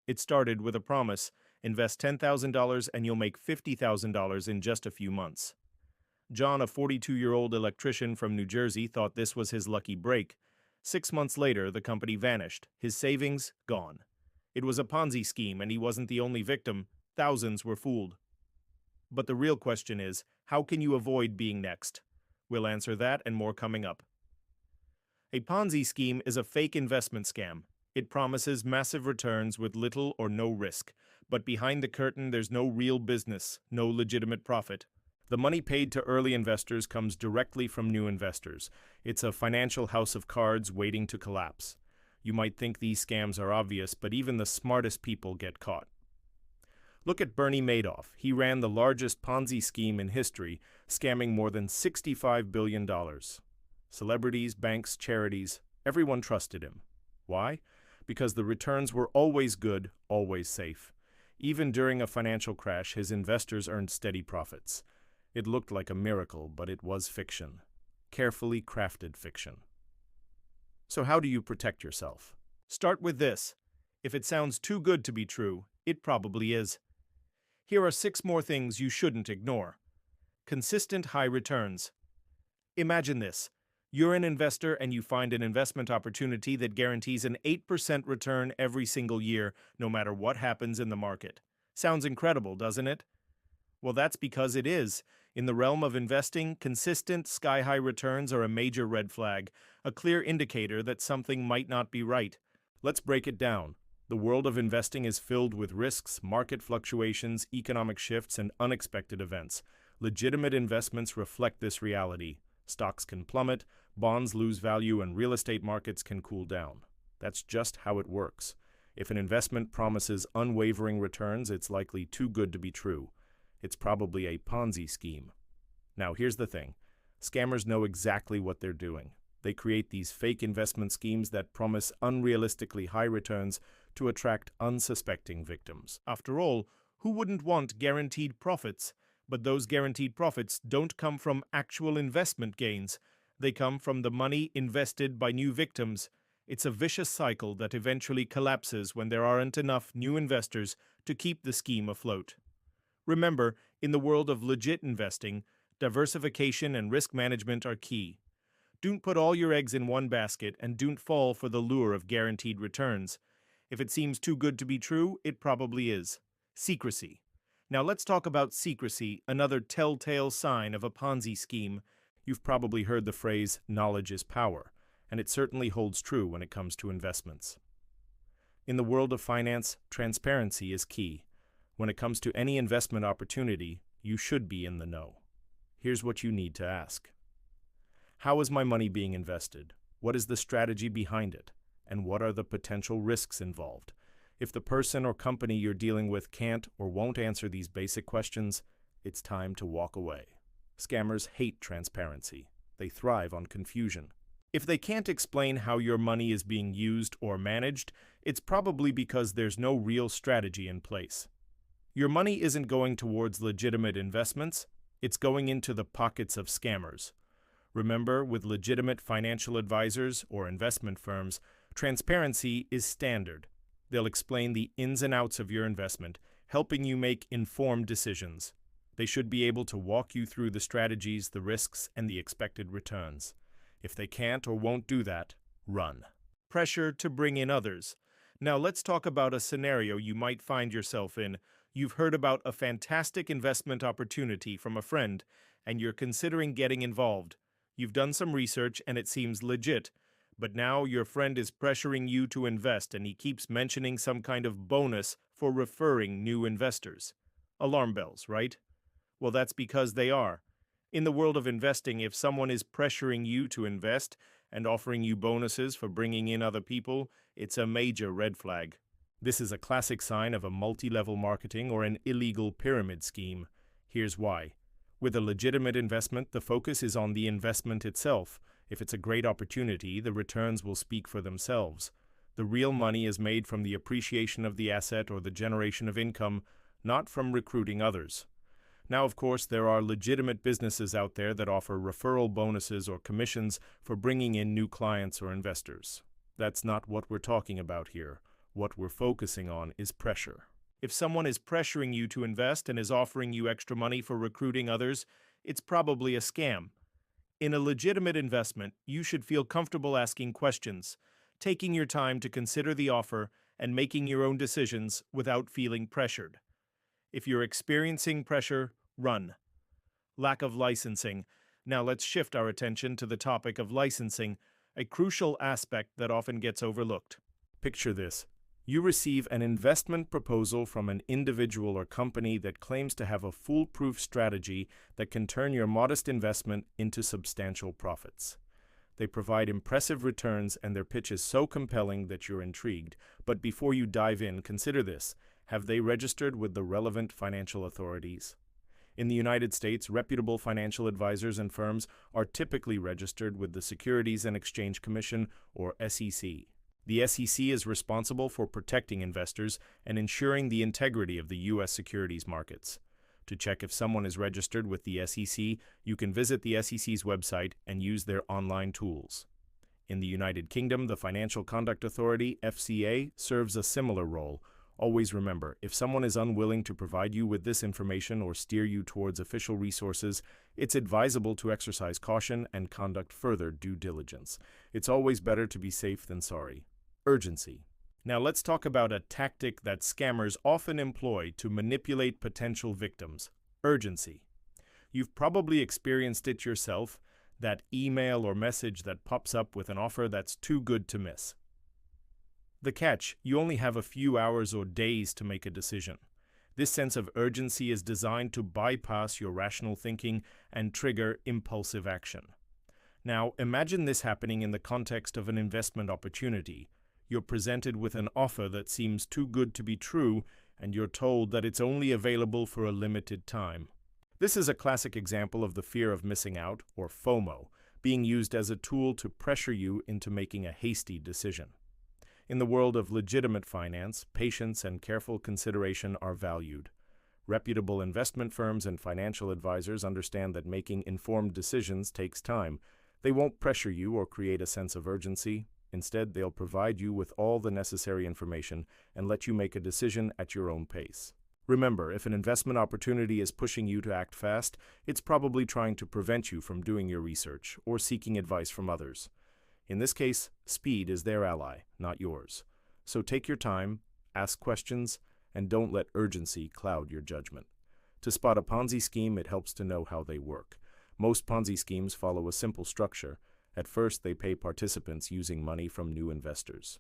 It started with a promise: invest $10,000 and you'll make $50,000 in just a few months. John, a 42-year-old electrician from New Jersey, thought this was his lucky break. 6 months later, the company vanished, his savings gone. It was a Ponzi scheme, and he wasn't the only victim. Thousands were fooled. But the real question is, how can you avoid being next? We'll answer that and more coming up. A Ponzi scheme is a fake investment scam. It promises massive returns with little or no risk, but behind the curtain there's no real business, no legitimate profit. The money paid to early investors comes directly from new investors. It's a financial house of cards waiting to collapse. You might think these scams are obvious, but even the smartest people get caught. Look at Bernie Madoff. He ran the largest Ponzi scheme in history, scamming more than $65 billion. Celebrities, banks, charities, everyone trusted him. Why? Because the returns were always good, always safe. Even during a financial crash, his investors earned steady profits. It looked like a miracle, but it was fiction. Carefully crafted fiction. So how do you protect yourself? Start with this. If it sounds too good to be true, it probably is. Here are 6 more things you shouldn't ignore. Consistent high returns. Imagine this. You're an investor and you find an investment opportunity that guarantees an 8% return every single year, no matter what happens in the market. Sounds incredible, doesn't it? Well, that's because it is. In the realm of investing, consistent, sky-high returns are a major red flag, a clear indicator that something might not be right. Let's break it down. The world of investing is filled with risks, market fluctuations, economic shifts, and unexpected events. Legitimate investments reflect this reality. Stocks can plummet, bonds lose value, and real estate markets can cool down. That's just how it works. If an investment promises unwavering returns, it's likely too good to be true. It's probably a Ponzi scheme. Now, here's the thing. Scammers know exactly what they're doing. They create these fake investment schemes that promise unrealistically high returns to attract unsuspecting victims. After all, who wouldn't want guaranteed profits? But those guaranteed profits don't come from actual investment gains. They come from the money invested by new victims. It's a vicious cycle that eventually collapses when there aren't enough new investors to keep the scheme afloat. Remember, in the world of legit investing, diversification and risk management are key. Don't put all your eggs in one basket and don't fall for the lure of guaranteed returns. If it seems too good to be true, it probably is. Secrecy. Now let's talk about secrecy, another telltale sign of a Ponzi scheme. You've probably heard the phrase, knowledge is power, and it certainly holds true when it comes to investments. In the world of finance, transparency is key. When it comes to any investment opportunity, you should be in the know. Here's what you need to ask. How is my money being invested? What is the strategy behind it? And what are the potential risks involved? If the person or company you're dealing with can't or won't answer these basic questions, it's time to walk away. Scammers hate transparency. They thrive on confusion. If they can't explain how your money is being used or managed, it's probably because there's no real strategy in place. Your money isn't going towards legitimate investments, it's going into the pockets of scammers. Remember, with legitimate financial advisors or investment firms, transparency is standard. They'll explain the ins and outs of your investment, helping you make informed decisions. They should be able to walk you through the strategies, the risks, and the expected returns. If they can't or won't do that, run. Pressure to bring in others. Now let's talk about a scenario you might find yourself in. You've heard about a fantastic investment opportunity from a friend, and you're considering getting involved. You've done some research and it seems legit, but now your friend is pressuring you to invest and he keeps mentioning some kind of bonus for referring new investors. Alarm bells, right? Well, that's because they are. In the world of investing, if someone is pressuring you to invest and offering you bonuses for bringing in other people, it's a major red flag. This is a classic sign of a multi-level marketing or an illegal pyramid scheme. Here's why. With a legitimate investment, the focus is on the investment itself. If it's a great opportunity, the returns will speak for themselves. The real money is made from the appreciation of the asset or the generation of income, not from recruiting others. Now, of course, there are legitimate businesses out there that offer referral bonuses or commissions for bringing in new clients or investors. That's not what we're talking about here. What we're focusing on is pressure. If someone is pressuring you to invest and is offering you extra money for recruiting others, it's probably a scam. In a legitimate investment, you should feel comfortable asking questions, taking your time to consider the offer, and making your own decisions without feeling pressured. If you're experiencing pressure, run. Lack of licensing. Now let's shift our attention to the topic of licensing, a crucial aspect that often gets overlooked. Picture this. You receive an investment proposal from an individual or company that claims to have a foolproof strategy that can turn your modest investment into substantial profits. They provide impressive returns and their pitch is so compelling that you're intrigued. But before you dive in, consider this. Have they registered with the relevant financial authorities? In the United States, reputable financial advisors and firms are typically registered with the Securities and Exchange Commission, or SEC. The SEC is responsible for protecting investors and ensuring the integrity of the U.S. securities markets. To check if someone is registered with the SEC, you can visit the SEC's website and use their online tools. In the United Kingdom, the Financial Conduct Authority, FCA, serves a similar role. Always remember, if someone is unwilling to provide you with this information or steer you towards official resources, it's advisable to exercise caution and conduct further due diligence. It's always better to be safe than sorry. Urgency. Now let's talk about a tactic that scammers often employ to manipulate potential victims: urgency. You've probably experienced it yourself, that email or message that pops up with an offer that's too good to miss. The catch: you only have a few hours or days to make a decision. This sense of urgency is designed to bypass your rational thinking and trigger impulsive action. Now, imagine this happening in the context of an investment opportunity. You're presented with an offer that seems too good to be true, and you're told that it's only available for a limited time. This is a classic example of the fear of missing out, or FOMO, being used as a tool to pressure you into making a hasty decision. In the world of legitimate finance, patience and careful consideration are valued. Reputable investment firms and financial advisors understand that making informed decisions takes time. They won't pressure you or create a sense of urgency. Instead, they'll provide you with all the necessary information and let you make a decision at your own pace. Remember, if an investment opportunity is pushing you to act fast, it's probably trying to prevent you from doing your research or seeking advice from others. In this case, speed is their ally, not yours. So take your time, ask questions, and don't let urgency cloud your judgment. To spot a Ponzi scheme, it helps to know how they work. Most Ponzi schemes follow a simple structure. At first, they pay participants using money from new investors.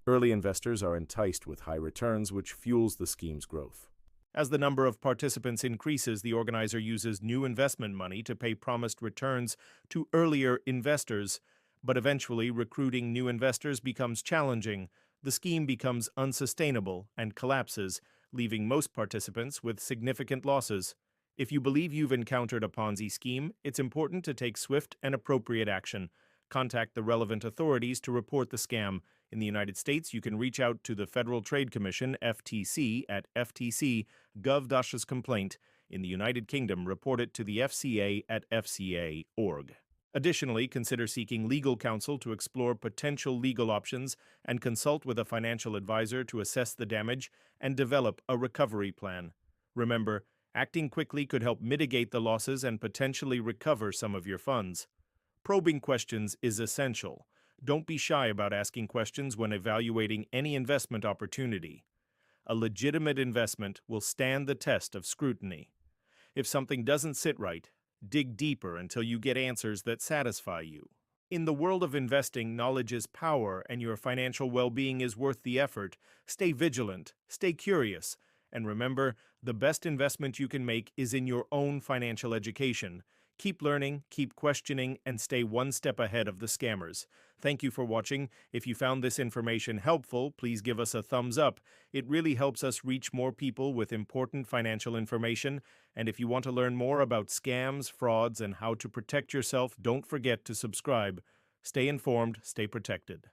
Early investors are enticed with high returns, which fuels the scheme's growth. As the number of participants increases, the organizer uses new investment money to pay promised returns to earlier investors. But eventually, recruiting new investors becomes challenging. The scheme becomes unsustainable and collapses, leaving most participants with significant losses. If you believe you've encountered a Ponzi scheme, it's important to take swift and appropriate action. Contact the relevant authorities to report the scam. In the United States, you can reach out to the Federal Trade Commission, FTC, at ftc.gov/complaint. In the United Kingdom, report it to the FCA at fca.org. Additionally, consider seeking legal counsel to explore potential legal options and consult with a financial advisor to assess the damage and develop a recovery plan. Remember, acting quickly could help mitigate the losses and potentially recover some of your funds. Probing questions is essential. Don't be shy about asking questions when evaluating any investment opportunity. A legitimate investment will stand the test of scrutiny. If something doesn't sit right, dig deeper until you get answers that satisfy you. In the world of investing, knowledge is power, and your financial well-being is worth the effort. Stay vigilant, stay curious, and remember, the best investment you can make is in your own financial education. Keep learning, keep questioning, and stay one step ahead of the scammers. Thank you for watching. If you found this information helpful, please give us a thumbs up. It really helps us reach more people with important financial information. And if you want to learn more about scams, frauds, and how to protect yourself, don't forget to subscribe. Stay informed, stay protected.